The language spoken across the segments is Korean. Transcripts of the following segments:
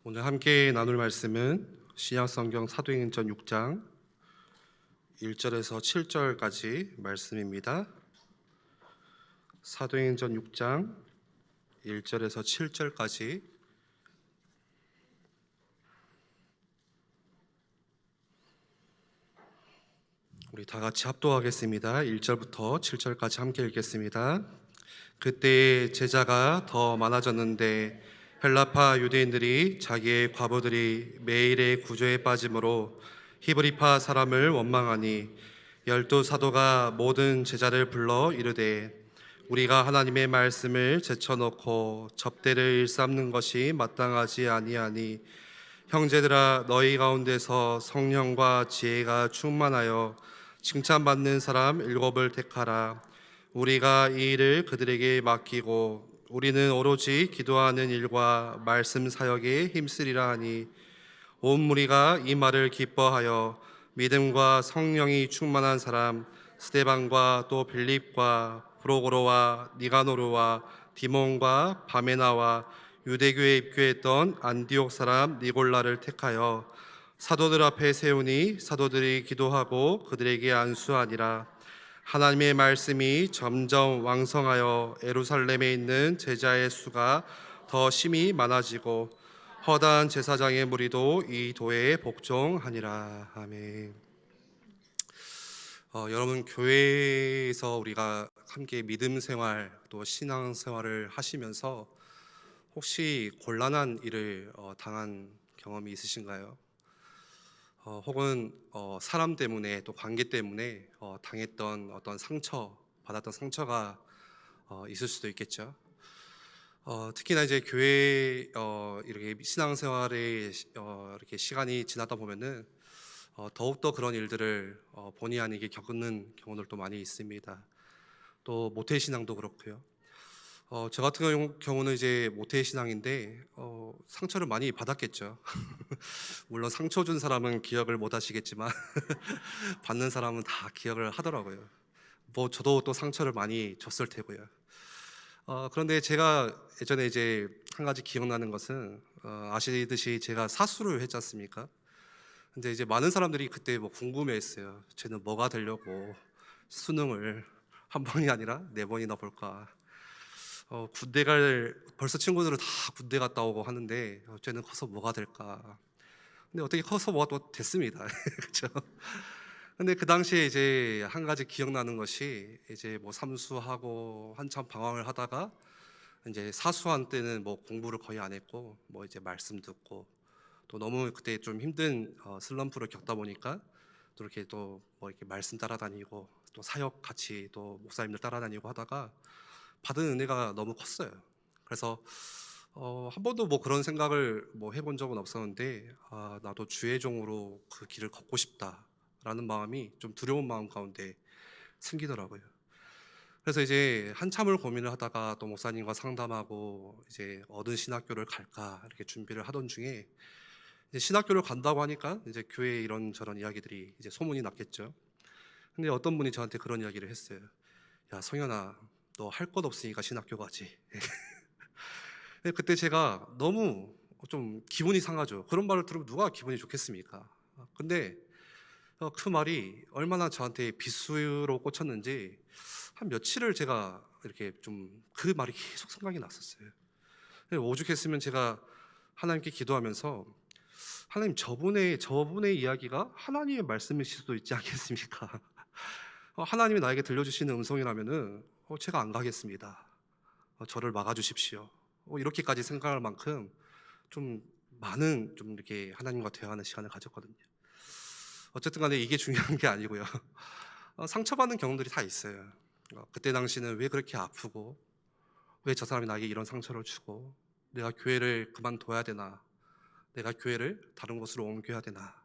오늘 함께 나눌 말씀은 신약성경 사도행전 6장 1절에서 7절까지 말씀입니다. 사도행전 6장 1절에서 7절까지 우리 다 같이 합독하겠습니다. 1절부터 7절까지 함께 읽겠습니다. 그때 제자가 더 많아졌는데 헬라파 유대인들이 자기의 과부들이 매일의 구조에 빠짐으로 히브리파 사람을 원망하니 12 사도가 모든 제자를 불러 이르되 우리가 하나님의 말씀을 제쳐놓고 접대를 일삼는 것이 마땅하지 아니하니 형제들아 너희 가운데서 성령과 지혜가 충만하여 칭찬받는 사람 7을 택하라. 우리가 이 일을 그들에게 맡기고 우리는 오로지 기도하는 일과 말씀 사역에 힘쓰리라 하니 온 무리가 이 말을 기뻐하여 믿음과 성령이 충만한 사람 스데반과 또 빌립과 브로고로와 니가노르와 디몬과 바메나와 유대교에 입교했던 안디옥 사람 니골라를 택하여 사도들 앞에 세우니 사도들이 기도하고 그들에게 안수하니라. 하나님의 말씀이 점점 왕성하여 예루살렘에 있는 제자의 수가 더 심히 많아지고 허다한 제사장의 무리도 이 도에 복종하니라. 아멘. 여러분, 교회에서 우리가 함께 믿음 생활 또 신앙 생활을 하시면서 혹시 곤란한 일을 당한 경험이 있으신가요? 혹은 사람 때문에 또 관계 때문에 당했던 어떤 상처, 받았던 상처가 있을 수도 있겠죠. 특히나 이제 교회 이렇게 신앙생활에 이렇게 시간이 지나다 보면은 더욱더 그런 일들을 본의 아니게 겪는 경우들도 많이 있습니다. 또 모태신앙도 그렇고요. 저 같은 경우는 이제 모태신앙인데 상처를 많이 받았겠죠. 물론 상처 준 사람은 기억을 못 하시겠지만 받는 사람은 다 기억을 하더라고요. 뭐 저도 또 상처를 많이 줬을 테고요. 그런데 제가 예전에 이제 한 가지 기억나는 것은 아시듯이 제가 사수를 했지 않습니까? 근데 이제 많은 사람들이 그때 뭐 궁금해했어요. 쟤는 뭐가 되려고 수능을 한 번이 아니라 4번이나 볼까? 군대 벌써 친구들은 다 군대 갔다 오고 하는데 쟤는 커서 뭐가 될까? 근데 어떻게 커서 뭐가 또 됐습니다. 그렇죠? 근데 그 당시에 이제 한 가지 기억나는 것이 이제 뭐 삼수하고 한참 방황을 하다가 이제 사수한 때는 뭐 공부를 거의 안 했고 뭐 이제 말씀 듣고 또 너무 그때 좀 힘든 슬럼프를 겪다 보니까 또 이렇게 또 뭐 이렇게 말씀 따라다니고 또 사역 같이 또 목사님들 따라다니고 하다가 받은 은혜가 너무 컸어요. 그래서 한 번도 뭐 그런 생각을 뭐 해본 적은 없었는데 나도 주의 종으로 그 길을 걷고 싶다라는 마음이 좀 두려운 마음 가운데 생기더라고요. 그래서 이제 한참을 고민을 하다가 또 목사님과 상담하고 이제 어느 신학교를 갈까 이렇게 준비를 하던 중에 이제 신학교를 간다고 하니까 이제 교회에 이런저런 이야기들이 이제 소문이 났겠죠. 근데 어떤 분이 저한테 그런 이야기를 했어요. 야, 성현아, 너 할 것 없으니까 신학교 가지. 그때 제가 너무 좀 기분이 상하죠. 그런 말을 들으면 누가 기분이 좋겠습니까? 근데 그 말이 얼마나 저한테 비수로 꽂혔는지 한 며칠을 제가 이렇게 좀 그 말이 계속 생각이 났었어요. 오죽했으면 제가 하나님께 기도하면서 하나님, 저분의 이야기가 하나님의 말씀일 수도 있지 않겠습니까? 하나님이 나에게 들려주시는 음성이라면은 제가 안 가겠습니다. 저를 막아주십시오. 이렇게까지 생각할 만큼 좀 많은 좀 이렇게 하나님과 대화하는 시간을 가졌거든요. 어쨌든 간에 이게 중요한 게 아니고요. 상처받는 경험들이 다 있어요. 그때 당시는 왜 그렇게 아프고 왜 저 사람이 나에게 이런 상처를 주고 내가 교회를 그만둬야 되나, 내가 교회를 다른 곳으로 옮겨야 되나,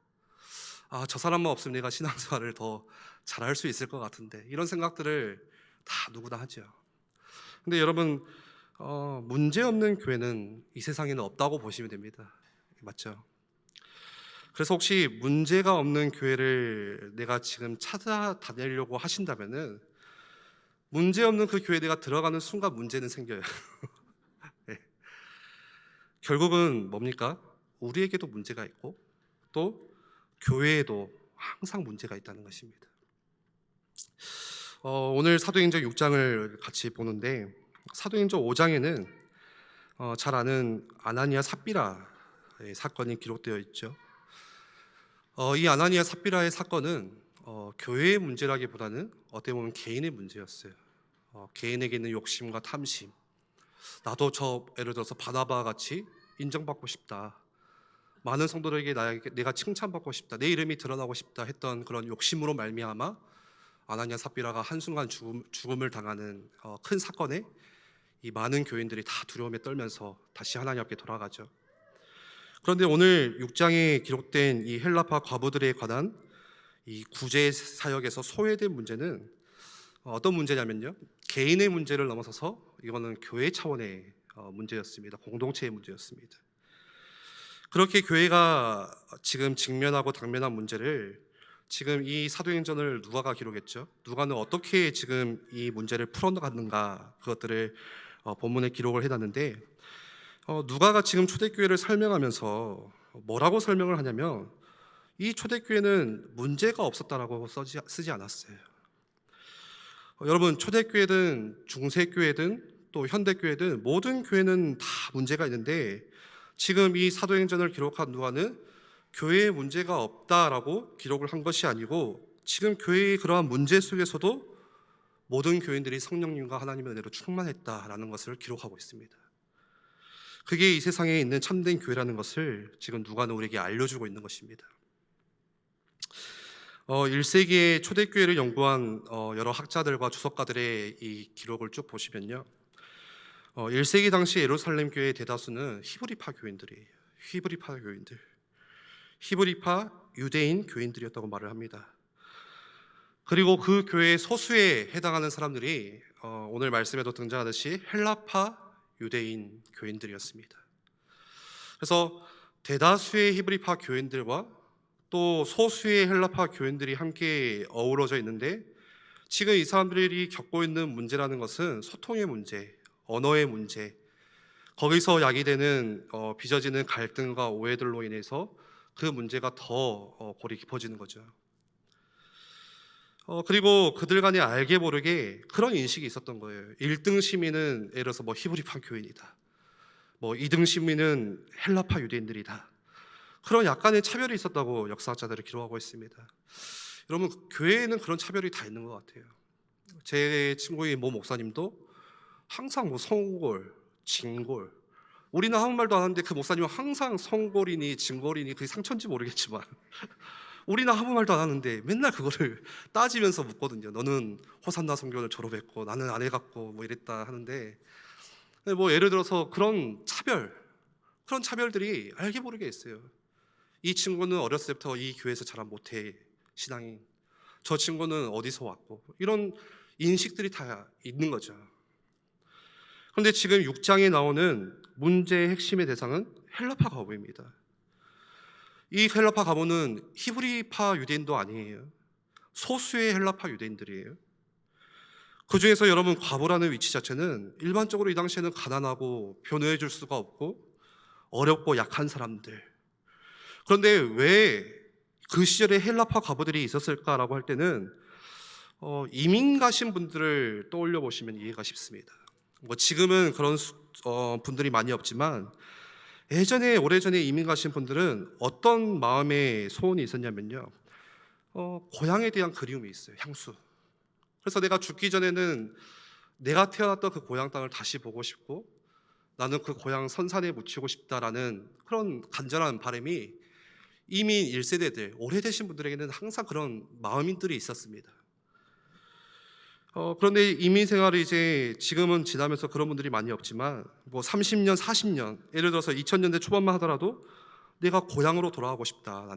저 사람만 없으면 내가 신앙생활을 더 잘할 수 있을 것 같은데, 이런 생각들을 다 누구나 하죠. 근데 여러분, 문제 없는 교회는 이 세상에는 없다고 보시면 됩니다. 맞죠? 그래서 혹시 문제가 없는 교회를 내가 지금 찾아다니려고 하신다면은 문제 없는 그 교회에 내가 들어가는 순간 문제는 생겨요. 네. 결국은 뭡니까? 우리에게도 문제가 있고 또 교회에도 항상 문제가 있다는 것입니다. 오늘 사도행전 6장을 같이 보는데 사도행전 5장에는 잘 아는 아나니아 삽비라의 사건이 기록되어 있죠. 이 아나니아 삽비라의 사건은 교회의 문제라기보다는 어떻게 보면 개인의 문제였어요. 개인에게 있는 욕심과 탐심, 나도 예를 들어서 바나바와 같이 인정받고 싶다, 많은 성도들에게 내가 칭찬받고 싶다, 내 이름이 드러나고 싶다 했던 그런 욕심으로 말미암아 아나니아 삽비라가 한순간 죽음을 당하는 큰 사건에 이 많은 교인들이 다 두려움에 떨면서 다시 하나님 앞에 돌아가죠. 그런데 오늘 6장에 기록된 이 헬라파 과부들에 관한 이 구제 사역에서 소외된 문제는 어떤 문제냐면요, 개인의 문제를 넘어서서 이거는 교회 차원의 문제였습니다. 공동체의 문제였습니다. 그렇게 교회가 지금 직면하고 당면한 문제를 지금 이 사도행전을 누가가 기록했죠. 누가는 어떻게 지금 이 문제를 풀어나갔는가, 그것들을 본문에 기록을 해놨는데, 누가가 지금 초대교회를 설명하면서 뭐라고 설명을 하냐면 이 초대교회는 문제가 없었다라고 쓰지 않았어요. 여러분, 초대교회든 중세교회든 또 현대교회든 모든 교회는 다 문제가 있는데, 지금 이 사도행전을 기록한 누가는 교회에 문제가 없다라고 기록을 한 것이 아니고 지금 교회의 그러한 문제 속에서도 모든 교인들이 성령님과 하나님의 은혜로 충만했다라는 것을 기록하고 있습니다. 그게 이 세상에 있는 참된 교회라는 것을 지금 누가는 우리에게 알려주고 있는 것입니다. 1세기의 초대교회를 연구한 여러 학자들과 주석가들의 이 기록을 쭉 보시면요, 1세기 당시 예루살렘 교회의 대다수는 히브리파 교인들이에요. 히브리파 유대인 교인들이었다고 말을 합니다. 그리고 그 교회의 소수에 해당하는 사람들이 오늘 말씀에도 등장하듯이 헬라파 유대인 교인들이었습니다. 그래서 대다수의 히브리파 교인들과 또 소수의 헬라파 교인들이 함께 어우러져 있는데, 지금 이 사람들이 겪고 있는 문제라는 것은 소통의 문제, 언어의 문제, 거기서 야기되는 빚어지는 갈등과 오해들로 인해서 그 문제가 더 골이 깊어지는 거죠. 그리고 그들 간에 알게 모르게 그런 인식이 있었던 거예요. 1등 시민은 예를 들어서 히브리파 교인이다, 2등 시민은 헬라파 유대인들이다, 그런 약간의 차별이 있었다고 역사학자들이 기록하고 있습니다. 여러분, 교회에는 그런 차별이 다 있는 것 같아요. 제 친구의 모 목사님도 항상 성골, 진골, 우리는 아무 말도 안 하는데 그 목사님은 항상 성골이니 진골이니 그게 상처인지 모르겠지만 우리는 아무 말도 안 하는데 맨날 그거를 따지면서 묻거든요. 너는 호산나 성교를 졸업했고 나는 안 해갖고 이랬다 하는데, 예를 들어서 그런 차별들이 알게 모르게 있어요. 이 친구는 어렸을 때부터 이 교회에서 자란 모태 신앙인, 저 친구는 어디서 왔고, 이런 인식들이 다 있는 거죠. 그런데 지금 6장에 나오는 문제의 핵심의 대상은 헬라파 과부입니다. 이 헬라파 과부는 히브리파 유대인도 아니에요. 소수의 헬라파 유대인들이에요. 그 중에서 여러분, 과부라는 위치 자체는 일반적으로 이 당시에는 가난하고 변호해 줄 수가 없고 어렵고 약한 사람들. 그런데 왜 그 시절에 헬라파 과부들이 있었을까라고 할 때는 이민 가신 분들을 떠올려 보시면 이해가 쉽습니다. 지금은 그런 분들이 많이 없지만 예전에, 오래전에 이민 가신 분들은 어떤 마음의 소원이 있었냐면요, 고향에 대한 그리움이 있어요. 향수. 그래서 내가 죽기 전에는 내가 태어났던 그 고향 땅을 다시 보고 싶고 나는 그 고향 선산에 묻히고 싶다라는 그런 간절한 바람이 이민 1세대들, 오래되신 분들에게는 항상 그런 마음들이 있었습니다. 그런데 이민 생활이 이제 지금은 지나면서 그런 분들이 많이 없지만 30년, 40년, 예를 들어서 2000년대 초반만 하더라도 내가 고향으로 돌아가고 싶다,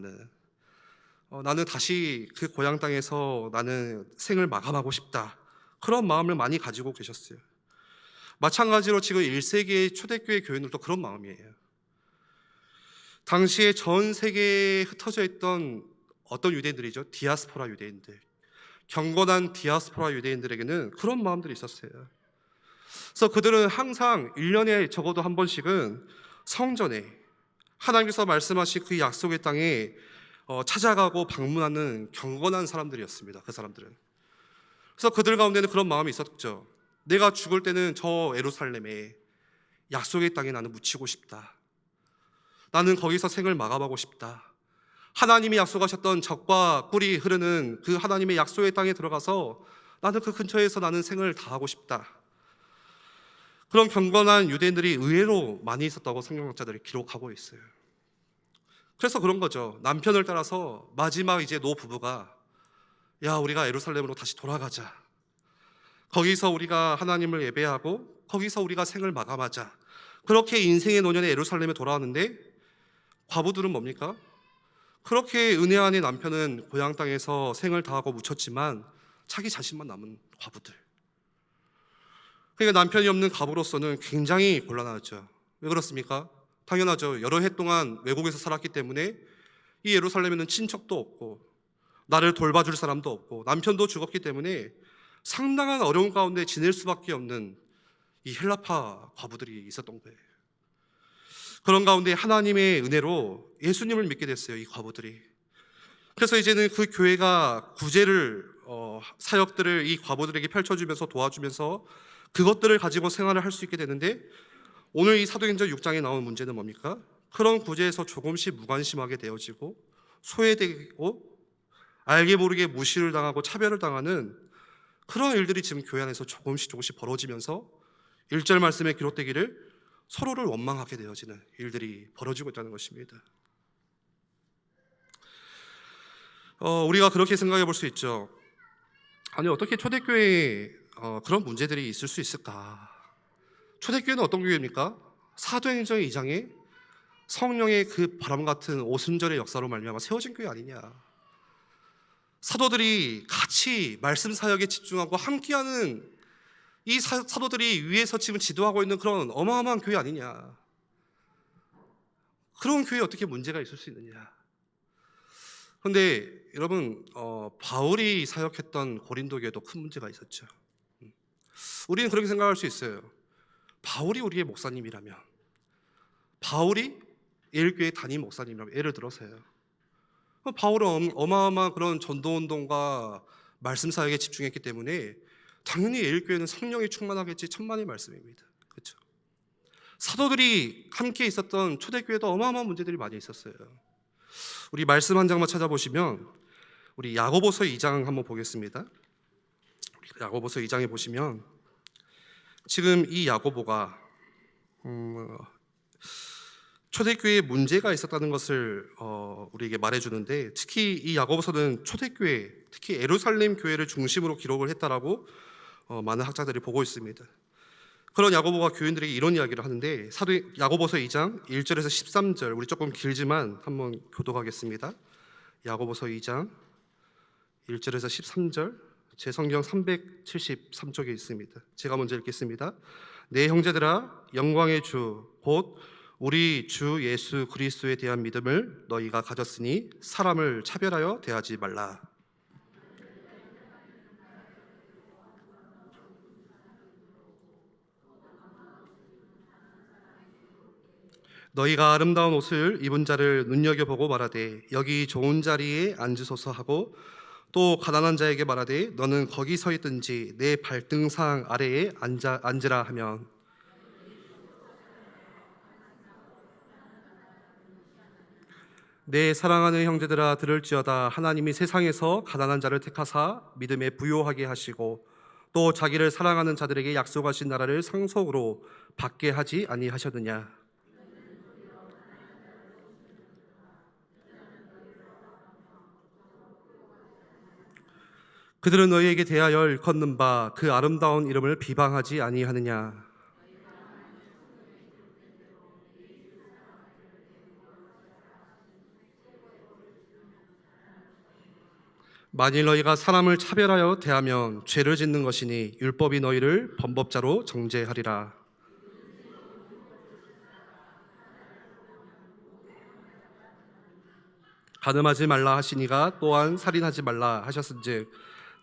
나는 다시 그 고향 땅에서 나는 생을 마감하고 싶다, 그런 마음을 많이 가지고 계셨어요. 마찬가지로 지금 1세기의 초대교회 교인들도 그런 마음이에요. 당시에 전 세계에 흩어져 있던 어떤 유대인들이죠? 디아스포라 유대인들, 경건한 디아스포라 유대인들에게는 그런 마음들이 있었어요. 그래서 그들은 항상 1년에 적어도 한 번씩은 성전에 하나님께서 말씀하신 그 약속의 땅에 찾아가고 방문하는 경건한 사람들이었습니다. 그 사람들은. 그래서 그들 가운데는 그런 마음이 있었죠. 내가 죽을 때는 저 예루살렘에 약속의 땅에 나는 묻히고 싶다. 나는 거기서 생을 마감하고 싶다. 하나님이 약속하셨던 젖과 꿀이 흐르는 그 하나님의 약속의 땅에 들어가서 나는 그 근처에서 나는 생을 다하고 싶다. 그런 경건한 유대인들이 의외로 많이 있었다고 성경학자들이 기록하고 있어요. 그래서 그런 거죠. 남편을 따라서 마지막 이제 노 부부가 야, 우리가 예루살렘으로 다시 돌아가자. 거기서 우리가 하나님을 예배하고 거기서 우리가 생을 마감하자. 그렇게 인생의 노년에 예루살렘에 돌아왔는데 과부들은 뭡니까? 그렇게 은혜 안에 남편은 고향 땅에서 생을 다하고 묻혔지만 자기 자신만 남은 과부들. 그러니까 남편이 없는 과부로서는 굉장히 곤란하죠. 왜 그렇습니까? 당연하죠. 여러 해 동안 외국에서 살았기 때문에 이 예루살렘에는 친척도 없고 나를 돌봐줄 사람도 없고 남편도 죽었기 때문에 상당한 어려움 가운데 지낼 수밖에 없는 이 헬라파 과부들이 있었던 거예요. 그런 가운데 하나님의 은혜로 예수님을 믿게 됐어요, 이 과부들이. 그래서 이제는 그 교회가 구제를 사역들을 이 과부들에게 펼쳐주면서 도와주면서 그것들을 가지고 생활을 할 수 있게 되는데, 오늘 이 사도행전 6장에 나온 문제는 뭡니까? 그런 구제에서 조금씩 무관심하게 되어지고 소외되고 알게 모르게 무시를 당하고 차별을 당하는 그런 일들이 지금 교회 안에서 조금씩 벌어지면서 1절 말씀에 기록되기를 서로를 원망하게 되어지는 일들이 벌어지고 있다는 것입니다. 우리가 그렇게 생각해 볼 수 있죠. 아니, 어떻게 초대교회에 그런 문제들이 있을 수 있을까? 초대교회는 어떤 교회입니까? 사도행전 2장에 성령의 그 바람 같은 오순절의 역사로 말미암아 세워진 교회 아니냐. 사도들이 같이 말씀 사역에 집중하고 함께하는 이 사도들이 위에서 지금 지도하고 있는 그런 어마어마한 교회 아니냐. 그런 교회에 어떻게 문제가 있을 수 있느냐. 그런데 여러분, 바울이 사역했던 고린도 교회도 큰 문제가 있었죠. 우리는 그렇게 생각할 수 있어요. 바울이 우리의 목사님이라면, 바울이 예일교회 담임 목사님이라면, 예를 들어서요, 바울은 어마어마한 그런 전도운동과 말씀 사역에 집중했기 때문에 당연히 예일교회는 성령이 충만하겠지, 천만의 말씀입니다. 그렇죠? 사도들이 함께 있었던 초대교회도 어마어마한 문제들이 많이 있었어요. 우리 말씀 한 장만 찾아보시면 우리 야고보서 2장 한번 보겠습니다. 야고보서 2장에 보시면 지금 이 야고보가 초대교회에 문제가 있었다는 것을 우리에게 말해주는데, 특히 이 야고보서는 초대교회, 특히 예루살렘 교회를 중심으로 기록을 했다라고 많은 학자들이 보고 있습니다. 그런 야고보가 교인들에게 이런 이야기를 하는데, 야고보서 2장 1절에서 13절, 우리 조금 길지만 한번 교독하겠습니다. 야고보서 2장 1절에서 13절, 제 성경 373쪽에 있습니다. 제가 먼저 읽겠습니다. 내 형제들아, 영광의 주 곧 우리 주 예수 그리스도에 대한 믿음을 너희가 가졌으니 사람을 차별하여 대하지 말라. 너희가 아름다운 옷을 입은 자를 눈여겨보고 말하되 여기 좋은 자리에 앉으소서 하고, 또 가난한 자에게 말하되 너는 거기 서 있든지 내 발등상 아래에 앉으라 하면, 내 사랑하는 형제들아 들을지어다. 하나님이 세상에서 가난한 자를 택하사 믿음에 부요하게 하시고 또 자기를 사랑하는 자들에게 약속하신 나라를 상속으로 받게 하지 아니하셨느냐. 그들은 너희에게 대하여 일컫는 바 그 아름다운 이름을 비방하지 아니하느냐. 만일 너희가 사람을 차별하여 대하면 죄를 짓는 것이니 율법이 너희를 범법자로 정죄하리라. 간음하지 말라 하시니가 또한 살인하지 말라 하셨은즉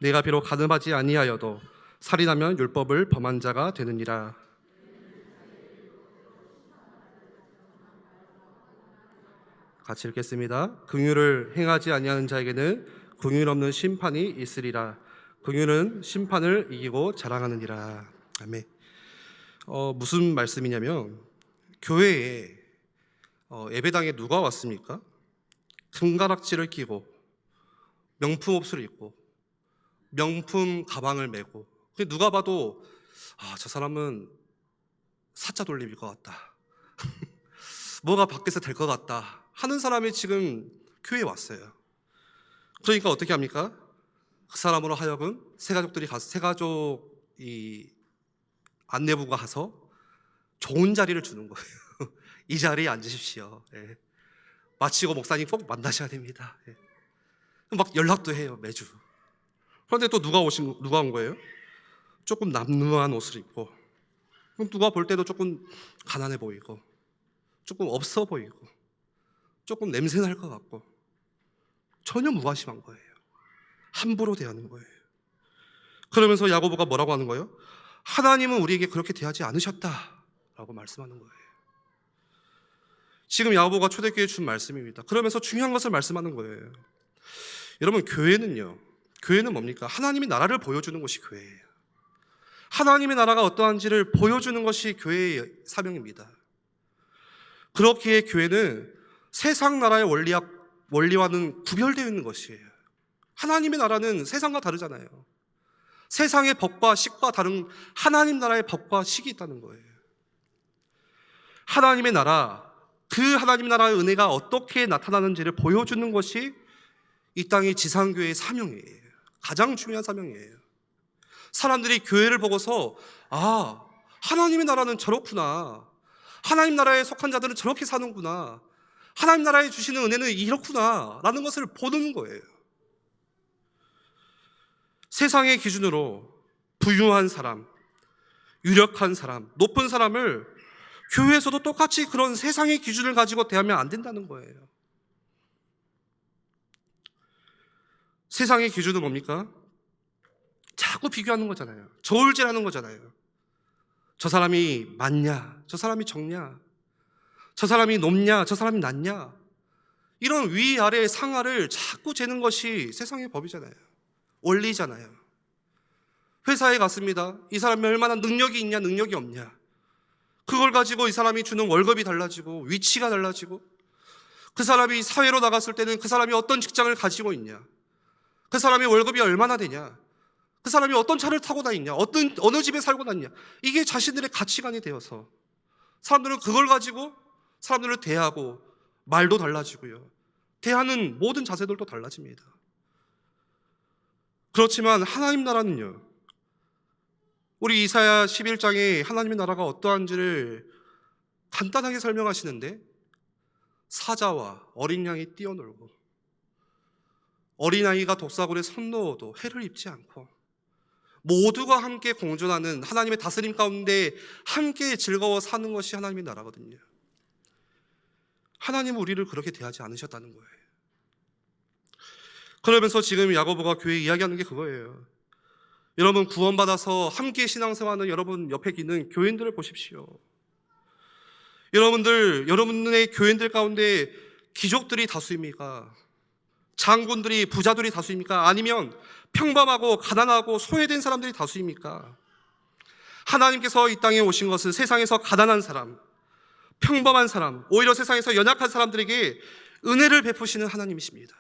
내가 비록 간음하지 아니하여도 살인하면 율법을 범한 자가 되느니라. 같이 읽겠습니다. 긍휼을 행하지 아니하는 자에게는 긍휼 없는 심판이 있으리라. 긍휼은 심판을 이기고 자랑하느니라. 아멘. 무슨 말씀이냐면 교회에 예배당에 누가 왔습니까? 금가락지를 끼고 명품 옷을 입고 명품 가방을 메고 누가 봐도 저 사람은 사자 돌림일 것 같다. 뭐가 밖에서 될 것 같다 하는 사람이 지금 교회에 왔어요. 그러니까 어떻게 합니까? 그 사람으로 하여금 새가족들이 가서 새가족 안내부가 가서 좋은 자리를 주는 거예요. 이 자리에 앉으십시오. 예. 마치고 목사님 꼭 만나셔야 됩니다. 예. 막 연락도 해요, 매주. 그런데 또 누가 온 거예요? 조금 남루한 옷을 입고, 그럼 누가 볼 때도 조금 가난해 보이고, 조금 없어 보이고, 조금 냄새 날 것 같고, 전혀 무관심한 거예요. 함부로 대하는 거예요. 그러면서 야고보가 뭐라고 하는 거예요? 하나님은 우리에게 그렇게 대하지 않으셨다라고 말씀하는 거예요. 지금 야고보가 초대교회에 준 말씀입니다. 그러면서 중요한 것을 말씀하는 거예요. 여러분, 교회는 뭡니까? 하나님의 나라를 보여주는 것이 교회예요. 하나님의 나라가 어떠한지를 보여주는 것이 교회의 사명입니다. 그렇기에 교회는 세상 나라의 원리와는 구별되어 있는 것이에요. 하나님의 나라는 세상과 다르잖아요. 세상의 법과 식과 다른 하나님 나라의 법과 식이 있다는 거예요. 하나님의 나라, 그 하나님 나라의 은혜가 어떻게 나타나는지를 보여주는 것이 이 땅의 지상교회의 사명이에요. 가장 중요한 사명이에요. 사람들이 교회를 보고서 하나님의 나라는 저렇구나, 하나님 나라에 속한 자들은 저렇게 사는구나, 하나님 나라에 주시는 은혜는 이렇구나 라는 것을 보는 거예요. 세상의 기준으로 부유한 사람, 유력한 사람, 높은 사람을 교회에서도 똑같이 그런 세상의 기준을 가지고 대하면 안 된다는 거예요. 세상의 기준은 뭡니까? 자꾸 비교하는 거잖아요. 저울질하는 거잖아요. 저 사람이 많냐? 저 사람이 적냐? 저 사람이 높냐? 저 사람이 낮냐? 이런 위아래 상하를 자꾸 재는 것이 세상의 법이잖아요. 원리잖아요. 회사에 갔습니다. 이 사람이 얼마나 능력이 있냐, 능력이 없냐. 그걸 가지고 이 사람이 주는 월급이 달라지고 위치가 달라지고, 그 사람이 사회로 나갔을 때는 그 사람이 어떤 직장을 가지고 있냐, 그 사람이 월급이 얼마나 되냐, 그 사람이 어떤 차를 타고 다니냐, 어느 집에 살고 다니냐, 이게 자신들의 가치관이 되어서 사람들은 그걸 가지고 사람들을 대하고, 말도 달라지고요, 대하는 모든 자세들도 달라집니다. 그렇지만 하나님 나라는요, 우리 이사야 11장에 하나님의 나라가 어떠한지를 간단하게 설명하시는데, 사자와 어린 양이 뛰어놀고 어린아이가 독사굴에 손 넣어도 해를 입지 않고 모두가 함께 공존하는 하나님의 다스림 가운데 함께 즐거워 사는 것이 하나님의 나라거든요. 하나님은 우리를 그렇게 대하지 않으셨다는 거예요. 그러면서 지금 야고보가 교회에 이야기하는 게 그거예요. 여러분, 구원받아서 함께 신앙생활하는 여러분 옆에 있는 교인들을 보십시오. 여러분의 교인들 가운데 귀족들이 다수입니까? 장군들이, 부자들이 다수입니까? 아니면 평범하고 가난하고 소외된 사람들이 다수입니까? 하나님께서 이 땅에 오신 것은 세상에서 가난한 사람, 평범한 사람, 오히려 세상에서 연약한 사람들에게 은혜를 베푸시는 하나님이십니다.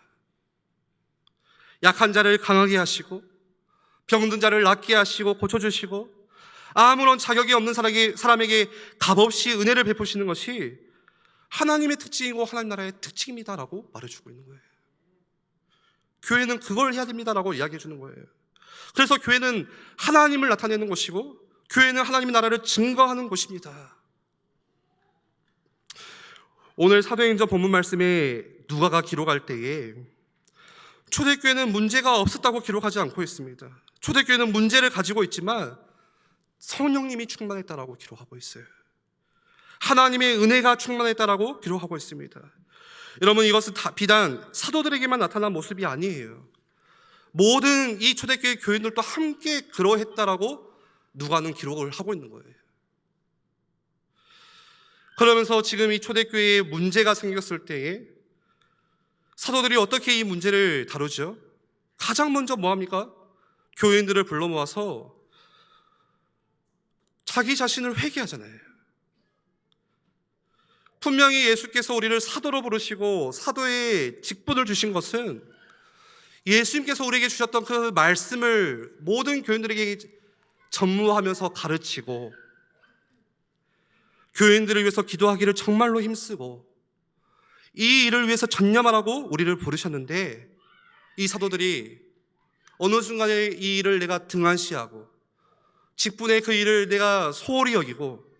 약한 자를 강하게 하시고, 병든 자를 낫게 하시고 고쳐주시고, 아무런 자격이 없는 사람에게 값없이 은혜를 베푸시는 것이 하나님의 특징이고 하나님 나라의 특징입니다라고 말해주고 있는 거예요. 교회는 그걸 해야 됩니다라고 이야기해 주는 거예요. 그래서 교회는 하나님을 나타내는 곳이고, 교회는 하나님의 나라를 증거하는 곳입니다. 오늘 사도행전 본문 말씀에 누가가 기록할 때에 초대교회는 문제가 없었다고 기록하지 않고 있습니다. 초대교회는 문제를 가지고 있지만 성령님이 충만했다라고 기록하고 있어요. 하나님의 은혜가 충만했다라고 기록하고 있습니다. 여러분, 이것은 비단 사도들에게만 나타난 모습이 아니에요. 모든 이 초대교회 교인들도 함께 그러했다라고 누가는 기록을 하고 있는 거예요. 그러면서 지금 이 초대교회에 문제가 생겼을 때에 사도들이 어떻게 이 문제를 다루죠? 가장 먼저 뭐 합니까? 교인들을 불러 모아서 자기 자신을 회개하잖아요. 분명히 예수께서 우리를 사도로 부르시고 사도의 직분을 주신 것은 예수님께서 우리에게 주셨던 그 말씀을 모든 교인들에게 전무하면서 가르치고, 교인들을 위해서 기도하기를 정말로 힘쓰고, 이 일을 위해서 전념하라고 우리를 부르셨는데, 이 사도들이 어느 순간에 이 일을 내가 등한시하고 직분의 그 일을 내가 소홀히 여기고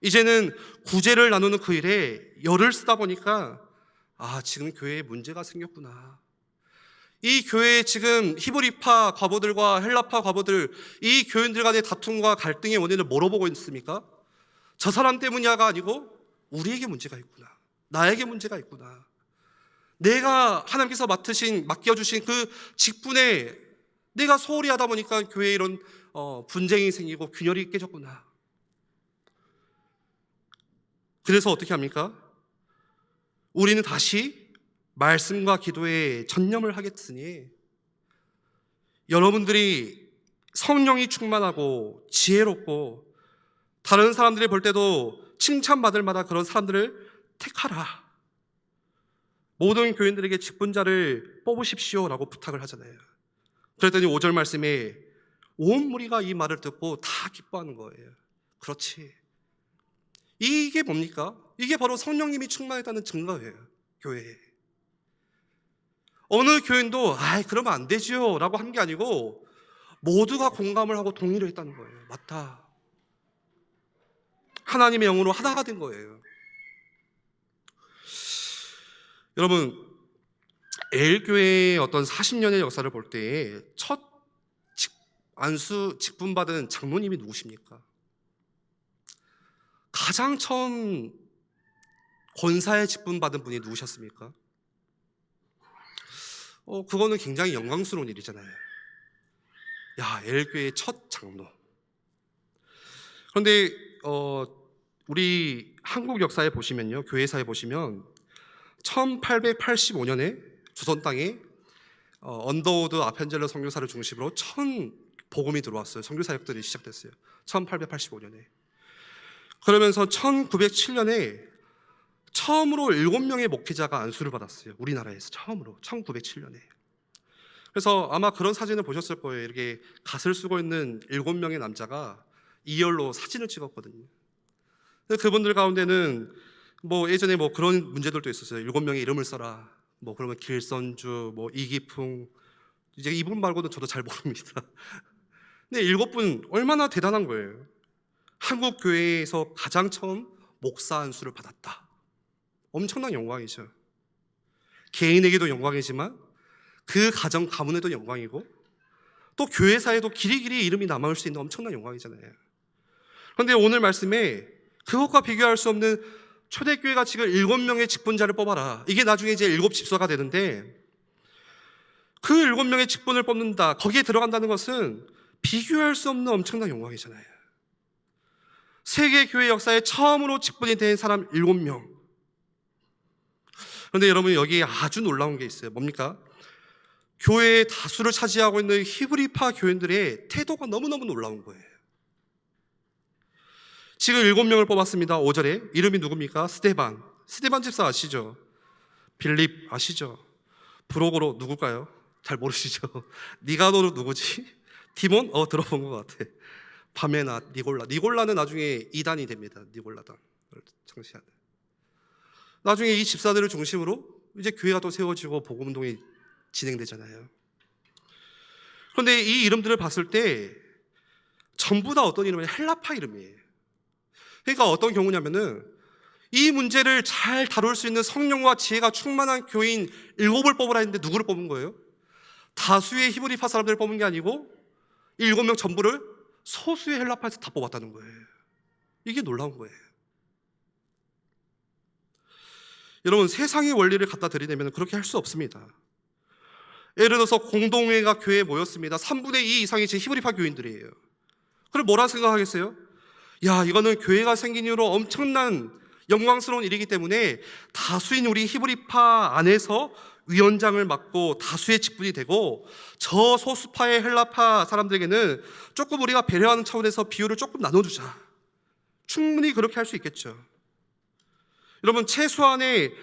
이제는 구제를 나누는 그 일에 열을 쓰다 보니까 지금 교회에 문제가 생겼구나. 이 교회에 지금 히브리파 과부들과 헬라파 과부들, 이 교인들 간의 다툼과 갈등의 원인을 뭐로 보고 있습니까? 저 사람 때문이야가 아니고 우리에게 문제가 있구나, 나에게 문제가 있구나, 내가 하나님께서 맡겨주신 그 직분에 내가 소홀히 하다 보니까 교회에 이런 분쟁이 생기고 균열이 깨졌구나. 그래서 어떻게 합니까? 우리는 다시 말씀과 기도에 전념을 하겠으니 여러분들이 성령이 충만하고 지혜롭고 다른 사람들이 볼 때도 칭찬받을 만한 그런 사람들을 택하라. 모든 교인들에게 직분자를 뽑으십시오라고 부탁을 하잖아요. 그랬더니 5절 말씀에 온 무리가 이 말을 듣고 다 기뻐하는 거예요. 그렇지. 이게 뭡니까? 이게 바로 성령님이 충만했다는 증거예요. 교회에. 어느 교인도 그러면 안 되지요 라고 한 게 아니고 모두가 공감을 하고 동의를 했다는 거예요. 맞다. 하나님의 영으로 하나가 된 거예요. 여러분, 에일교회의 어떤 40년의 역사를 볼 때 첫 안수 직분받은 장로님이 누구십니까? 가장 처음 권사의 직분받은 분이 누구셨습니까? 그거는 굉장히 영광스러운 일이잖아요. 에일교회의 첫 장로. 그런데 우리 한국 역사에 보시면요, 교회사에 보시면 1885년에 조선 땅에 언더우드 아펜젤러 선교사를 중심으로 복음이 들어왔어요. 선교 사역들이 시작됐어요. 1885년에. 그러면서 1907년에 처음으로 7명의 목회자가 안수를 받았어요. 우리나라에서 처음으로 1907년에. 그래서 아마 그런 사진을 보셨을 거예요. 이렇게 갓을 쓰고 있는 7명의 남자가 이열로 사진을 찍었거든요. 그분들 가운데는 예전에 그런 문제들도 있었어요. 7명의 이름을 써라. 그러면 길선주, 이기풍, 이제 이분 말고는 저도 잘 모릅니다. 근데 7분 얼마나 대단한 거예요. 한국 교회에서 가장 처음 목사 안수를 받았다. 엄청난 영광이죠. 개인에게도 영광이지만 그 가정 가문에도 영광이고 또 교회사에도 길이길이 이름이 남아올 수 있는 엄청난 영광이잖아요. 그런데 오늘 말씀에 그것과 비교할 수 없는 초대교회가 지금 7명의 직분자를 뽑아라. 이게 나중에 이제 7집사가 되는데 그 7명의 직분을 뽑는다, 거기에 들어간다는 것은 비교할 수 없는 엄청난 영광이잖아요. 세계교회 역사에 처음으로 직분이 된 사람 7명. 그런데 여러분, 여기에 아주 놀라운 게 있어요. 뭡니까? 교회의 다수를 차지하고 있는 히브리파 교인들의 태도가 너무너무 놀라운 거예요. 지금 7명을 뽑았습니다. 5절에 이름이 누굽니까? 스데반 집사 아시죠? 빌립 아시죠? 브로고로 누굴까요? 잘 모르시죠? 니가노는 누구지? 디몬? 들어본 것 같아. 바메나, 니골라는 나중에 이단이 됩니다. 니골라단 창시하는. 나중에 이 집사들을 중심으로 이제 교회가 또 세워지고 복음운동이 진행되잖아요. 그런데 이 이름들을 봤을 때 전부 다 어떤 이름이에요? 헬라파 이름이에요. 그러니까 어떤 경우냐면은 이 문제를 잘 다룰 수 있는 성령과 지혜가 충만한 교인 7을 뽑으라 했는데 누구를 뽑은 거예요? 다수의 히브리파 사람들을 뽑은 게 아니고 7명 전부를 소수의 헬라파에서 다 뽑았다는 거예요. 이게 놀라운 거예요. 여러분, 세상의 원리를 갖다 들이대면 그렇게 할 수 없습니다. 예를 들어서 공동회가 교회에 모였습니다. 3분의 2 이상이 지금 히브리파 교인들이에요. 그럼 뭐라 생각하겠어요? 이거는 교회가 생긴 이후로 엄청난 영광스러운 일이기 때문에 다수인 우리 히브리파 안에서 위원장을 맡고 다수의 직분이 되고 저 소수파의 헬라파 사람들에게는 조금 우리가 배려하는 차원에서 비율을 조금 나눠주자. 충분히 그렇게 할 수 있겠죠. 여러분, 최소한의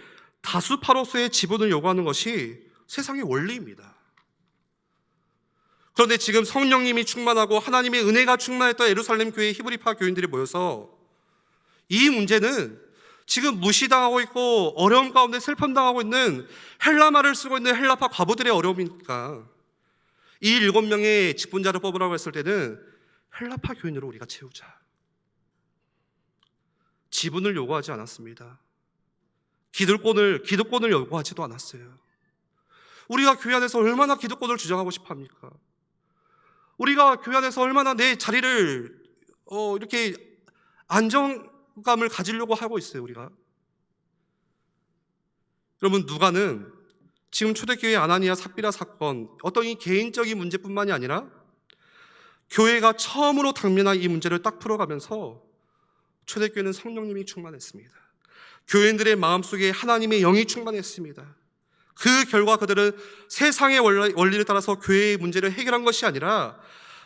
다수파로서의 지분을 요구하는 것이 세상의 원리입니다. 그런데 지금 성령님이 충만하고 하나님의 은혜가 충만했던 예루살렘 교회 히브리파 교인들이 모여서 이 문제는 지금 무시당하고 있고 어려움 가운데 슬픔당하고 있는 헬라말을 쓰고 있는 헬라파 과부들의 어려움이니까 이 7명의 직분자를 뽑으라고 했을 때는 헬라파 교인으로 우리가 채우자. 지분을 요구하지 않았습니다. 기득권을 요구하지도 않았어요. 우리가 교회 안에서 얼마나 기득권을 주장하고 싶어 합니까? 우리가 교회 안에서 얼마나 내 자리를 이렇게 안정감을 가지려고 하고 있어요, 우리가. 여러분, 누가는 지금 초대교회 아나니아 삽비라 사건, 어떤 이 개인적인 문제뿐만이 아니라 교회가 처음으로 당면한 이 문제를 딱 풀어가면서 초대교회는 성령님이 충만했습니다. 교인들의 마음속에 하나님의 영이 충만했습니다. 그 결과 그들은 세상의 원리를 따라서 교회의 문제를 해결한 것이 아니라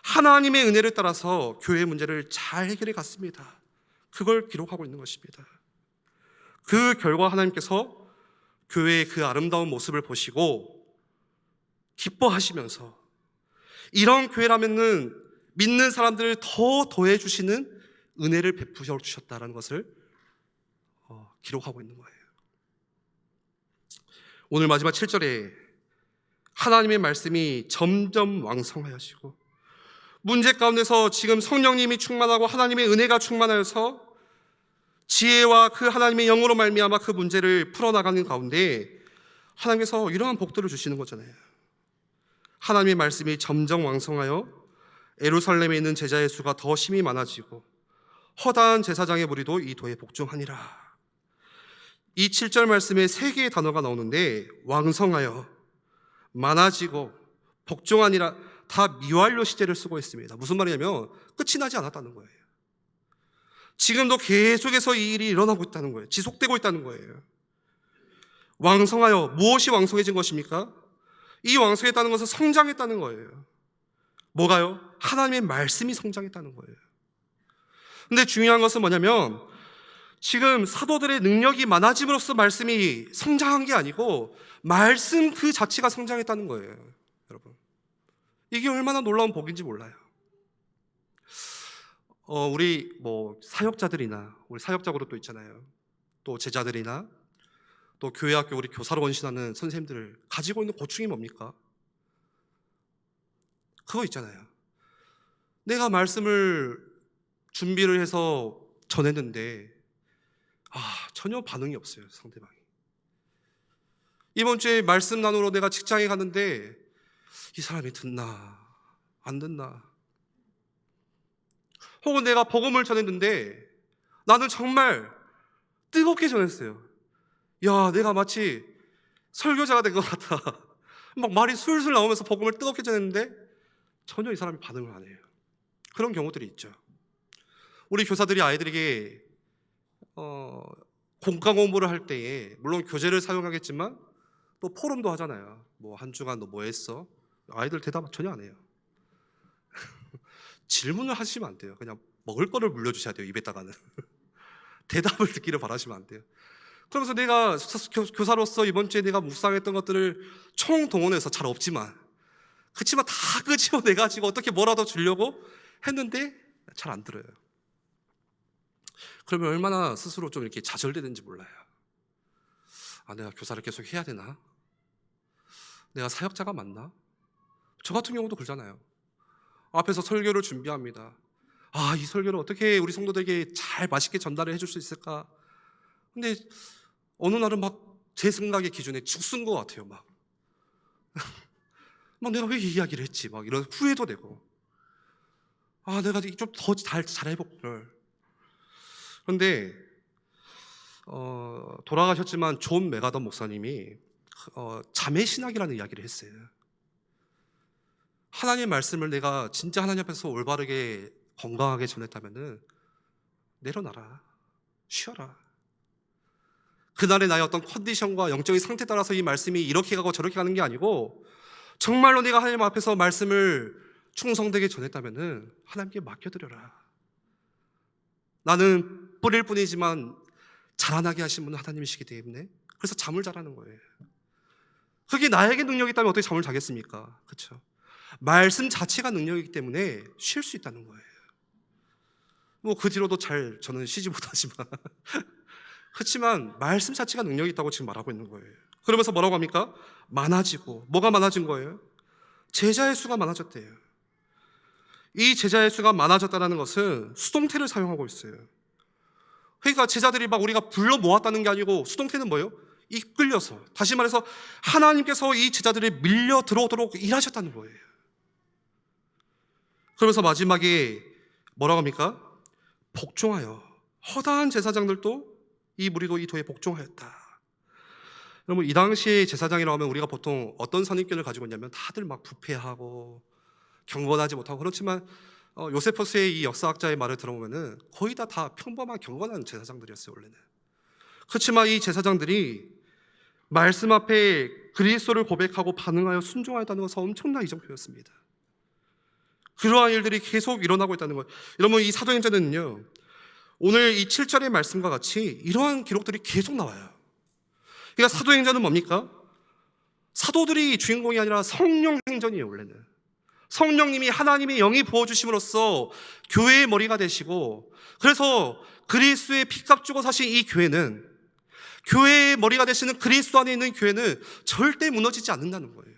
하나님의 은혜를 따라서 교회의 문제를 잘 해결해 갔습니다. 그걸 기록하고 있는 것입니다. 그 결과 하나님께서 교회의 그 아름다운 모습을 보시고 기뻐하시면서 이런 교회라면은 믿는 사람들을 더 더해 주시는 은혜를 베푸셔 주셨다는 것을 기록하고 있는 거예요. 오늘 마지막 7절에 하나님의 말씀이 점점 왕성하여지고 문제 가운데서 지금 성령님이 충만하고 하나님의 은혜가 충만하여서 지혜와 그 하나님의 영으로 말미암아 그 문제를 풀어나가는 가운데 하나님께서 이러한 복들을 주시는 거잖아요. 하나님의 말씀이 점점 왕성하여 예루살렘에 있는 제자의 수가 더 심히 많아지고 허다한 제사장의 무리도 이 도에 복종하니라. 이 7절 말씀에 3개의 단어가 나오는데 왕성하여, 많아지고, 복종하니라, 다 미완료 시제를 쓰고 있습니다. 무슨 말이냐면 끝이 나지 않았다는 거예요. 지금도 계속해서 이 일이 일어나고 있다는 거예요. 지속되고 있다는 거예요. 왕성하여, 무엇이 왕성해진 것입니까? 이 왕성했다는 것은 성장했다는 거예요. 뭐가요? 하나님의 말씀이 성장했다는 거예요. 근데 중요한 것은 뭐냐면 지금 사도들의 능력이 많아짐으로써 말씀이 성장한 게 아니고 말씀 그 자체가 성장했다는 거예요. 여러분, 이게 얼마나 놀라운 복인지 몰라요. 우리 사역자들이나 우리 사역자 그룹도 있잖아요. 또 제자들이나 또 교회 학교 우리 교사로 헌신하는 선생님들을 가지고 있는 고충이 뭡니까? 그거 있잖아요. 내가 말씀을 준비를 해서 전했는데 전혀 반응이 없어요, 상대방이. 이번 주에 말씀 나누러 내가 직장에 갔는데 이 사람이 듣나 안 듣나. 혹은 내가 복음을 전했는데 나는 정말 뜨겁게 전했어요. 야, 내가 마치 설교자가 된 것 같아. 막 말이 술술 나오면서 복음을 뜨겁게 전했는데 전혀 이 사람이 반응을 안 해요. 그런 경우들이 있죠. 우리 교사들이 아이들에게 공과 공부를 할 때에 물론 교재를 사용하겠지만 또 포럼도 하잖아요. 한 주간 너 뭐 했어? 아이들 대답 전혀 안 해요. 질문을 하시면 안 돼요. 그냥 먹을 거를 물려주셔야 돼요, 입에다가는. 대답을 듣기를 바라시면 안 돼요. 그러면서 내가 교사로서 이번 주에 내가 묵상했던 것들을 총동원해서 잘 없지만 그렇지만 다 끄집어내가지고 어떻게 뭐라도 주려고 했는데 잘 안 들어요. 그러면 얼마나 스스로 좀 이렇게 좌절되는지 몰라요. 내가 교사를 계속 해야 되나? 내가 사역자가 맞나? 저 같은 경우도 그러잖아요. 앞에서 설교를 준비합니다. 이 설교를 어떻게 우리 성도들에게 잘 맛있게 전달을 해줄 수 있을까? 근데 어느 날은 막 제 생각의 기준에 죽순 것 같아요. 막 내가 왜 이 이야기를 했지? 막 이런 후회도 되고, 내가 좀 더 잘해볼 걸. 그런데 돌아가셨지만 존 메가던 목사님이 자매 신학이라는 이야기를 했어요. 하나님의 말씀을 내가 진짜 하나님 앞에서 올바르게 건강하게 전했다면은 내려놔라, 쉬어라. 그날의 나의 어떤 컨디션과 영적인 상태에 따라서 이 말씀이 이렇게 가고 저렇게 가는 게 아니고 정말로 내가 하나님 앞에서 말씀을 충성되게 전했다면은 하나님께 맡겨드려라. 나는 뿌릴 뿐이지만 자라나게 하신 분은 하나님이시기 때문에 그래서 잠을 자라는 거예요. 그게 나에게 능력이 있다면 어떻게 잠을 자겠습니까? 그렇죠? 말씀 자체가 능력이기 때문에 쉴 수 있다는 거예요. 뭐 그 뒤로도 잘 저는 쉬지 못하지만 그렇지만 말씀 자체가 능력이 있다고 지금 말하고 있는 거예요. 그러면서 뭐라고 합니까? 많아지고. 뭐가 많아진 거예요? 제자의 수가 많아졌대요. 이 제자의 수가 많아졌다는 것은 수동태를 사용하고 있어요. 그러니까 제자들이 막 우리가 불러 모았다는 게 아니고 수동태는 뭐예요? 이끌려서, 다시 말해서 하나님께서 이 제자들이 밀려 들어오도록 일하셨다는 거예요. 그러면서 마지막에 뭐라고 합니까? 복종하여. 허다한 제사장들도 이 무리도 이 도에 복종하였다. 여러분, 이 당시에 제사장이라고 하면 우리가 보통 어떤 선입견을 가지고 있냐면 다들 막 부패하고 경건하지 못하고, 그렇지만 요세포스의 이 역사학자의 말을 들어보면은 거의 다 평범한 경건한 제사장들이었어요, 원래는. 그렇지만 이 제사장들이 말씀 앞에 그리스도를 고백하고 반응하여 순종하였다는 것은 엄청난 이정표였습니다. 그러한 일들이 계속 일어나고 있다는 거예요. 여러분, 이 사도행전에는요, 오늘 이 7절의 말씀과 같이 이러한 기록들이 계속 나와요. 그러니까 사도행전은 뭡니까? 사도들이 주인공이 아니라 성령 행전이에요, 원래는. 성령님이, 하나님의 영이 부어주심으로써 교회의 머리가 되시고, 그래서 그리스도의 피값 주고 사신 이 교회는, 교회의 머리가 되시는 그리스도 안에 있는 교회는 절대 무너지지 않는다는 거예요.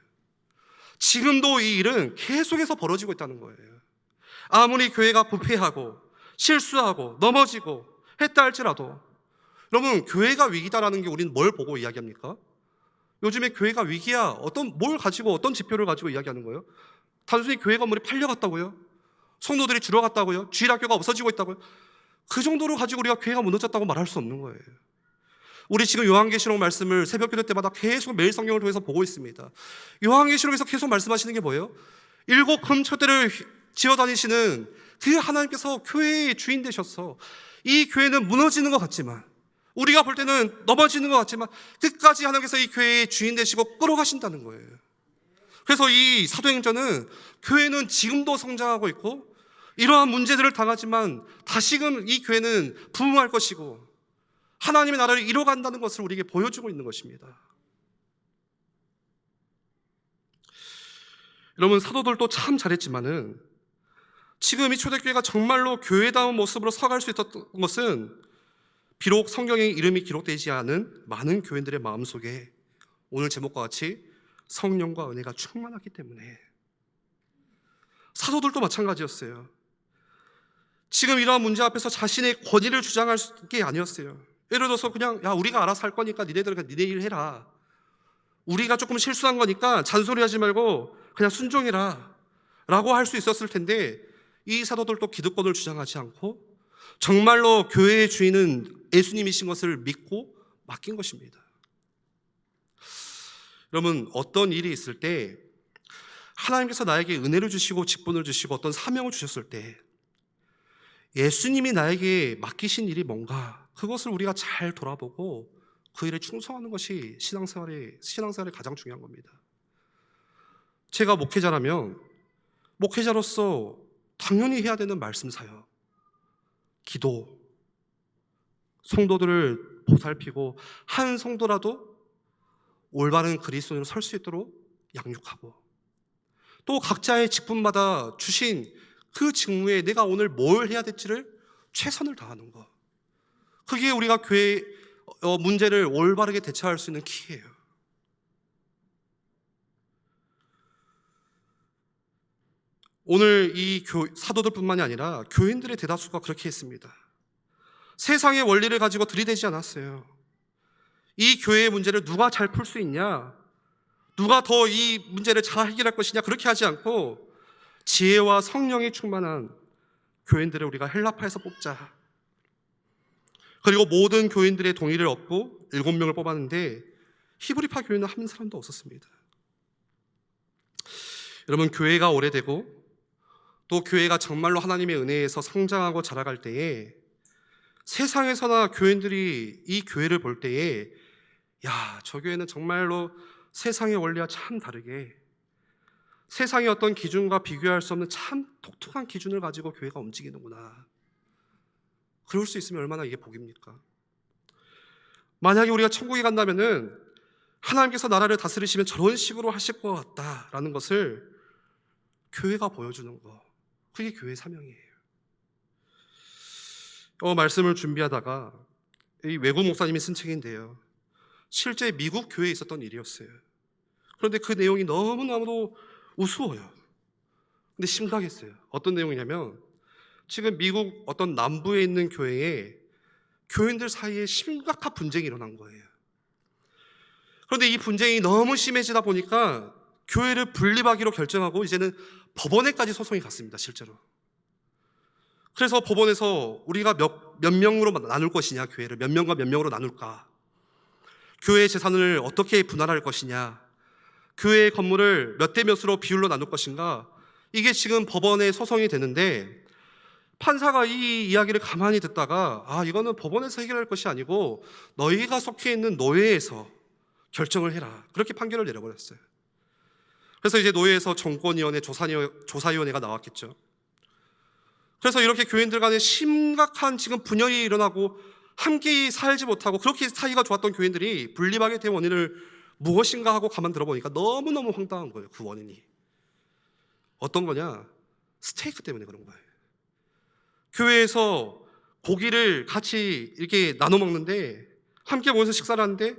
지금도 이 일은 계속해서 벌어지고 있다는 거예요. 아무리 교회가 부패하고 실수하고 넘어지고 했다 할지라도, 여러분, 교회가 위기다라는 게 우리는 뭘 보고 이야기합니까? 요즘에 교회가 위기야, 뭘 가지고, 어떤 지표를 가지고 이야기하는 거예요? 단순히 교회 건물이 팔려갔다고요? 성도들이 줄어갔다고요? 주일학교가 없어지고 있다고요? 그 정도로 가지고 우리가 교회가 무너졌다고 말할 수 없는 거예요. 우리 지금 요한계시록 말씀을 새벽기도 때마다 계속 매일 성경을 통해서 보고 있습니다. 요한계시록에서 계속 말씀하시는 게 뭐예요? 7 금초대를 지어다니시는 그 하나님께서 교회의 주인 되셔서 이 교회는 무너지는 것 같지만, 우리가 볼 때는 넘어지는 것 같지만 끝까지 하나님께서 이 교회의 주인 되시고 끌어가신다는 거예요. 그래서 이 사도행전은 교회는 지금도 성장하고 있고 이러한 문제들을 당하지만 다시금 이 교회는 부흥할 것이고 하나님의 나라를 이뤄간다는 것을 우리에게 보여주고 있는 것입니다. 여러분, 사도들도 참 잘했지만은 지금 이 초대교회가 정말로 교회다운 모습으로 서갈 수 있었던 것은 비록 성경에 이름이 기록되지 않은 많은 교인들의 마음속에 오늘 제목과 같이 성령과 은혜가 충만하기 때문에. 사도들도 마찬가지였어요. 지금 이러한 문제 앞에서 자신의 권위를 주장할 게 아니었어요. 예를 들어서 그냥, 야, 우리가 알아서 할 거니까 니네 일 해라. 우리가 조금 실수한 거니까 잔소리하지 말고 그냥 순종해라 라고 할 수 있었을 텐데, 이 사도들도 기득권을 주장하지 않고 정말로 교회의 주인은 예수님이신 것을 믿고 맡긴 것입니다. 여러분, 어떤 일이 있을 때 하나님께서 나에게 은혜를 주시고 직분을 주시고 어떤 사명을 주셨을 때 예수님이 나에게 맡기신 일이 뭔가, 그것을 우리가 잘 돌아보고 그 일에 충성하는 것이 신앙생활의 가장 중요한 겁니다. 제가 목회자라면 목회자로서 당연히 해야 되는 말씀 사역, 기도, 성도들을 보살피고 한 성도라도 올바른 그리스도인으로 설 수 있도록 양육하고, 또 각자의 직분마다 주신 그 직무에 내가 오늘 뭘 해야 될지를 최선을 다하는 것, 그게 우리가 교회의 문제를 올바르게 대처할 수 있는 키예요. 오늘 이 사도들뿐만이 아니라 교인들의 대다수가 그렇게 했습니다. 세상의 원리를 가지고 들이대지 않았어요. 이 교회의 문제를 누가 잘 풀 수 있냐, 누가 더 이 문제를 잘 해결할 것이냐, 그렇게 하지 않고 지혜와 성령이 충만한 교인들을 우리가 헬라파에서 뽑자. 그리고 모든 교인들의 동의를 얻고 7명을 뽑았는데 히브리파 교인은 한 사람도 없었습니다. 여러분, 교회가 오래되고 또 교회가 정말로 하나님의 은혜에서 성장하고 자라갈 때에 세상에서나 교인들이 이 교회를 볼 때에 야, 저 교회는 정말로 세상의 원리와 참 다르게 세상의 어떤 기준과 비교할 수 없는 참 독특한 기준을 가지고 교회가 움직이는구나. 그럴 수 있으면 얼마나 이게 복입니까? 만약에 우리가 천국에 간다면은 하나님께서 나라를 다스리시면 저런 식으로 하실 것 같다라는 것을 교회가 보여주는 거, 그게 교회의 사명이에요. 말씀을 준비하다가 이 외국 목사님이 쓴 책인데요, 실제 미국 교회에 있었던 일이었어요. 그런데 그 내용이 너무나도 우스워요. 근데 심각했어요. 어떤 내용이냐면 지금 미국 어떤 남부에 있는 교회에 교인들 사이에 심각한 분쟁이 일어난 거예요. 그런데 이 분쟁이 너무 심해지다 보니까 교회를 분립하기로 결정하고 이제는 법원에까지 소송이 갔습니다, 실제로. 그래서 법원에서 우리가 몇 명으로 나눌 것이냐, 교회를 몇 명과 몇 명으로 나눌까, 교회의 재산을 어떻게 분할할 것이냐, 교회의 건물을 몇 대 몇으로 비율로 나눌 것인가, 이게 지금 법원에 소송이 되는데 판사가 이 이야기를 가만히 듣다가 이거는 법원에서 해결할 것이 아니고 너희가 속해 있는 노예에서 결정을 해라, 그렇게 판결을 내려버렸어요. 그래서 이제 노예에서 정권위원회, 조사위원회가 나왔겠죠. 그래서 이렇게 교인들 간에 심각한 지금 분열이 일어나고 함께 살지 못하고 그렇게 사이가 좋았던 교인들이 분립하게 된 원인을 무엇인가 하고 가만 들어보니까 너무너무 황당한 거예요. 그 원인이 어떤 거냐? 스테이크 때문에 그런 거예요. 교회에서 고기를 같이 이렇게 나눠 먹는데, 함께 모여서 식사를 하는데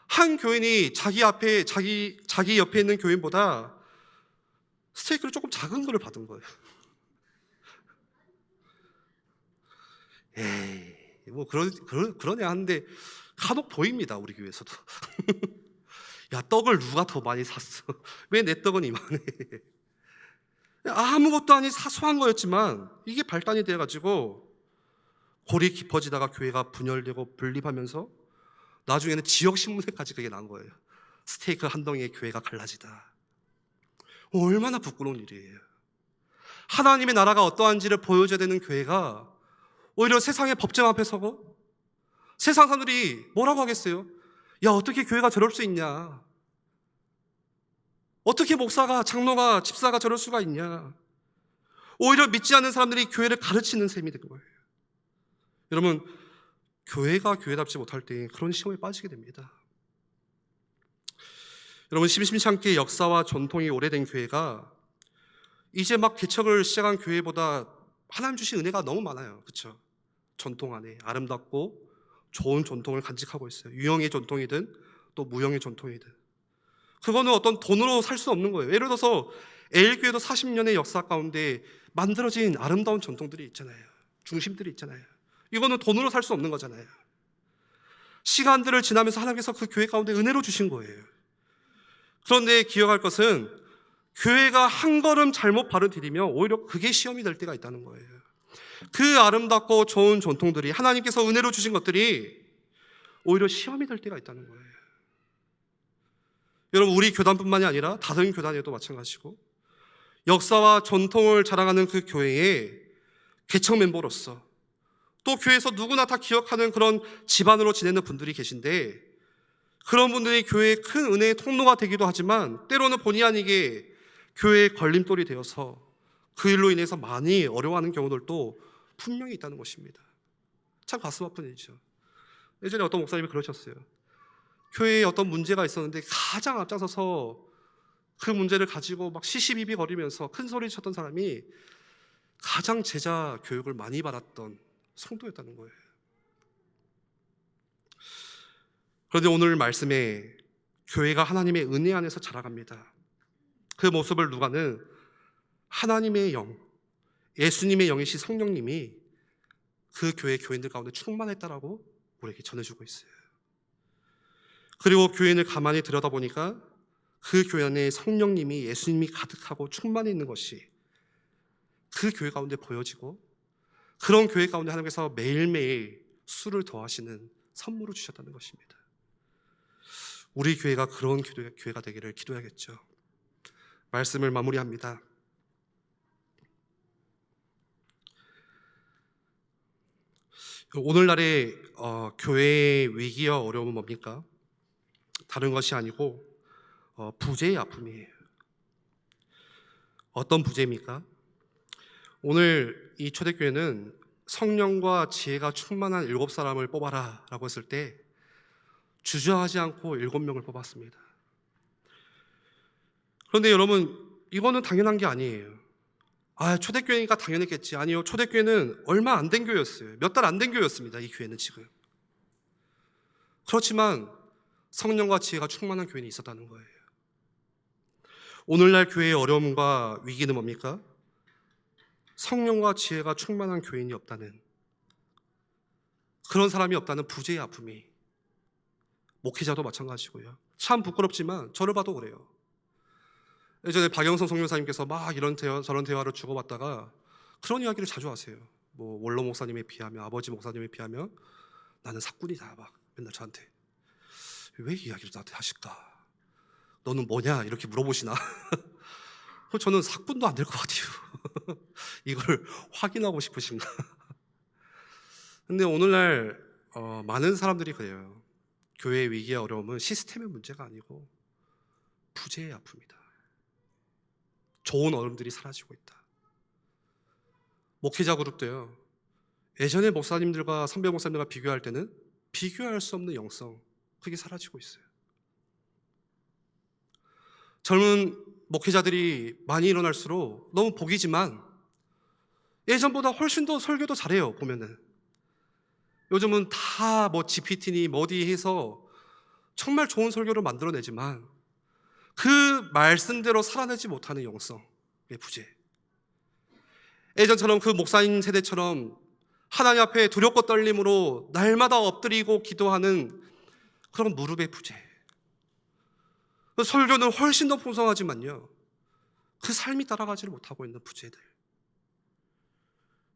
한 교인이 자기 옆에 있는 교인보다 스테이크를 조금 작은 거를 받은 거예요. 에이, 뭐 그러냐 하는데 간혹 보입니다, 우리 교회에서도. 야, 떡을 누가 더 많이 샀어? 왜 내 떡은 이만해? 아무것도 아닌 사소한 거였지만 이게 발단이 돼가지고 골이 깊어지다가 교회가 분열되고 분립하면서 나중에는 지역신문에까지 그게 난 거예요. 스테이크 한 덩이에 교회가 갈라지다. 얼마나 부끄러운 일이에요. 하나님의 나라가 어떠한지를 보여줘야 되는 교회가 오히려 세상의 법정 앞에 서고 세상 사람들이 뭐라고 하겠어요? 야, 어떻게 교회가 저럴 수 있냐? 어떻게 목사가, 장로가, 집사가 저럴 수가 있냐? 오히려 믿지 않는 사람들이 교회를 가르치는 셈이 된 거예요. 여러분, 교회가 교회답지 못할 때 그런 시험에 빠지게 됩니다. 여러분, 심심치 않게 역사와 전통이 오래된 교회가 이제 막 개척을 시작한 교회보다 하나님 주신 은혜가 너무 많아요. 그렇죠? 전통 안에 아름답고 좋은 전통을 간직하고 있어요. 유형의 전통이든 또 무형의 전통이든. 그거는 어떤 돈으로 살 수 없는 거예요. 예를 들어서 에일교회도 40년의 역사 가운데 만들어진 아름다운 전통들이 있잖아요. 중심들이 있잖아요. 이거는 돈으로 살 수 없는 거잖아요. 시간들을 지나면서 하나님께서 그 교회 가운데 은혜로 주신 거예요. 그런데 기억할 것은 교회가 한 걸음 잘못 발을 디디면 오히려 그게 시험이 될 때가 있다는 거예요. 그 아름답고 좋은 전통들이, 하나님께서 은혜로 주신 것들이 오히려 시험이 될 때가 있다는 거예요. 여러분, 우리 교단뿐만이 아니라 다른 교단에도 마찬가지고, 역사와 전통을 자랑하는 그 교회의 개척 멤버로서 또 교회에서 누구나 다 기억하는 그런 집안으로 지내는 분들이 계신데, 그런 분들이 교회의 큰 은혜의 통로가 되기도 하지만 때로는 본의 아니게 교회의 걸림돌이 되어서 그 일로 인해서 많이 어려워하는 경우들도 분명히 있다는 것입니다. 참 가슴 아픈 일이죠. 예전에 어떤 목사님이 그러셨어요. 교회에 어떤 문제가 있었는데 가장 앞장서서 그 문제를 가지고 막 시시비비 거리면서 큰 소리 쳤던 사람이 가장 제자 교육을 많이 받았던 성도였다는 거예요. 그런데 오늘 말씀에 교회가 하나님의 은혜 안에서 자라갑니다. 그 모습을 누가는 하나님의 영, 예수님의 영이신 성령님이 그 교회 교인들 가운데 충만했다라고 우리에게 전해주고 있어요. 그리고 교인을 가만히 들여다보니까 그 교회 안에 성령님이, 예수님이 가득하고 충만히 있는 것이 그 교회 가운데 보여지고, 그런 교회 가운데 하나님께서 매일매일 수를 더하시는 선물을 주셨다는 것입니다. 우리 교회가 그런 교회가 되기를 기도해야겠죠. 말씀을 마무리합니다. 오늘날의 교회의 위기와 어려움은 뭡니까? 다른 것이 아니고 부재의 아픔이에요. 어떤 부재입니까? 오늘 이 초대교회는 성령과 지혜가 충만한 7사람을 뽑아라 라고 했을 때 주저하지 않고 7명을 뽑았습니다. 그런데 여러분, 이거는 당연한 게 아니에요. 초대교회니까 당연했겠지. 아니요, 초대교회는 얼마 안 된 교회였어요. 몇 달 안 된 교회였습니다. 이 교회는 지금. 그렇지만 성령과 지혜가 충만한 교회는 있었다는 거예요. 오늘날 교회의 어려움과 위기는 뭡니까? 성령과 지혜가 충만한 교인이 없다는, 그런 사람이 없다는 부재의 아픔이, 목회자도 마찬가지고요. 참 부끄럽지만 저를 봐도 그래요. 예전에 박영선 선교사님께서 막 이런 저런 대화를 주고받다가 그런 이야기를 자주 하세요. 뭐 원로 목사님에 비하면, 아버지 목사님에 비하면 나는 사꾼이다, 막 맨날 저한테. 왜 이 이야기를 나한테 하실까? 너는 뭐냐? 이렇게 물어보시나? 저는 사꾼도 안 될 것 같아요. 이걸 확인하고 싶으신가? 근데 오늘날 많은 사람들이 그래요. 교회의 위기와 어려움은 시스템의 문제가 아니고 부재의 아픔이다. 좋은 어른들이 사라지고 있다. 목회자 그룹도요, 예전의 목사님들과 선배 목사님들과 비교할 때는 비교할 수 없는 영성, 그게 사라지고 있어요. 젊은 목회자들이 많이 일어날수록 너무 복이지만 예전보다 훨씬 더 설교도 잘해요. 보면은 요즘은 다 뭐 GPT니 뭐디 해서 정말 좋은 설교를 만들어내지만 그 말씀대로 살아내지 못하는 영성의 부재. 예전처럼 그 목사님 세대처럼 하나님 앞에 두렵고 떨림으로 날마다 엎드리고 기도하는 그런 무릎의 부재. 설교는 훨씬 더 풍성하지만요, 그 삶이 따라가지를 못하고 있는 부재들.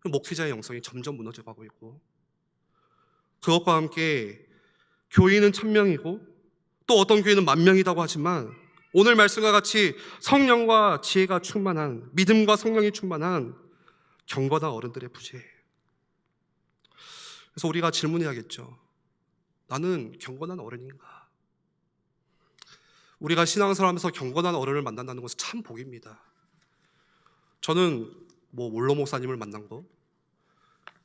목회자의 영성이 점점 무너져가고 있고, 그것과 함께 교인은 1000명이고 또 어떤 교회는 10,000명이라고 하지만 오늘 말씀과 같이 성령과 지혜가 충만한, 믿음과 성령이 충만한 경건한 어른들의 부재예요. 그래서 우리가 질문해야겠죠. 나는 경건한 어른인가? 우리가 신앙생활하면서 경건한 어른을 만난다는 것은 참 복입니다. 저는 원로 목사님을 만난 거,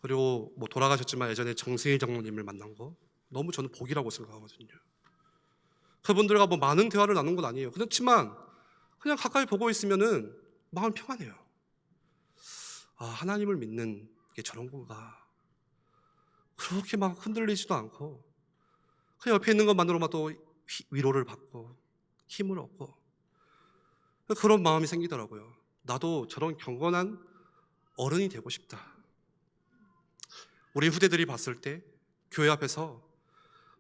그리고 돌아가셨지만 예전에 정승희 장로님을 만난 거, 너무 저는 복이라고 생각하거든요. 그분들과 많은 대화를 나눈 건 아니에요. 그렇지만 그냥 가까이 보고 있으면은 마음 평안해요. 하나님을 믿는 게 저런 건가. 그렇게 막 흔들리지도 않고 그 옆에 있는 것만으로도 위로를 받고 힘을 얻고, 그런 마음이 생기더라고요. 나도 저런 경건한 어른이 되고 싶다. 우리 후대들이 봤을 때 교회 앞에서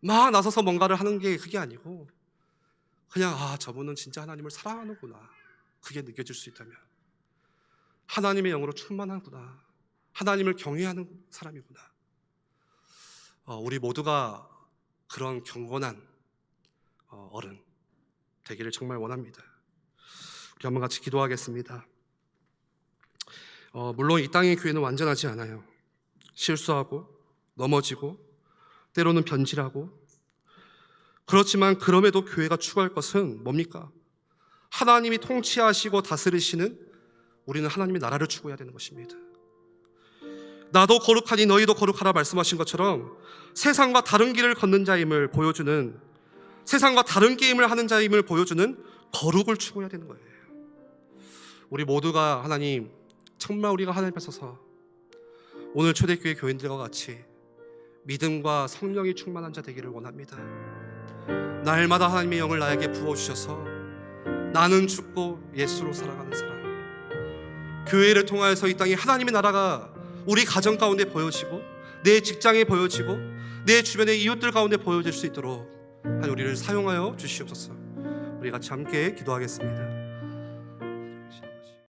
막 나서서 뭔가를 하는 게 그게 아니고 그냥 저분은 진짜 하나님을 사랑하는구나, 그게 느껴질 수 있다면, 하나님의 영으로 충만하구나, 하나님을 경외하는 사람이구나. 우리 모두가 그런 경건한 어른 되기를 정말 원합니다. 우리 한번 같이 기도하겠습니다. 물론 이 땅의 교회는 완전하지 않아요. 실수하고 넘어지고 때로는 변질하고, 그렇지만 그럼에도 교회가 추구할 것은 뭡니까? 하나님이 통치하시고 다스리시는, 우리는 하나님의 나라를 추구해야 되는 것입니다. 나도 거룩하니 너희도 거룩하라 말씀하신 것처럼 세상과 다른 길을 걷는 자임을 보여주는, 세상과 다른 게임을 하는 자임을 보여주는 거룩을 추구해야 되는 거예요. 우리 모두가 하나님, 정말 우리가 하나님 앞에 서서 오늘 초대교회 교인들과 같이 믿음과 성령이 충만한 자 되기를 원합니다. 날마다 하나님의 영을 나에게 부어주셔서 나는 죽고 예수로 살아가는 사람, 교회를 통하여서 이 땅에 하나님의 나라가 우리 가정 가운데 보여지고 내 직장에 보여지고 내 주변의 이웃들 가운데 보여질 수 있도록 하나님 우리를 사용하여 주시옵소서. 우리 같이 함께 기도하겠습니다.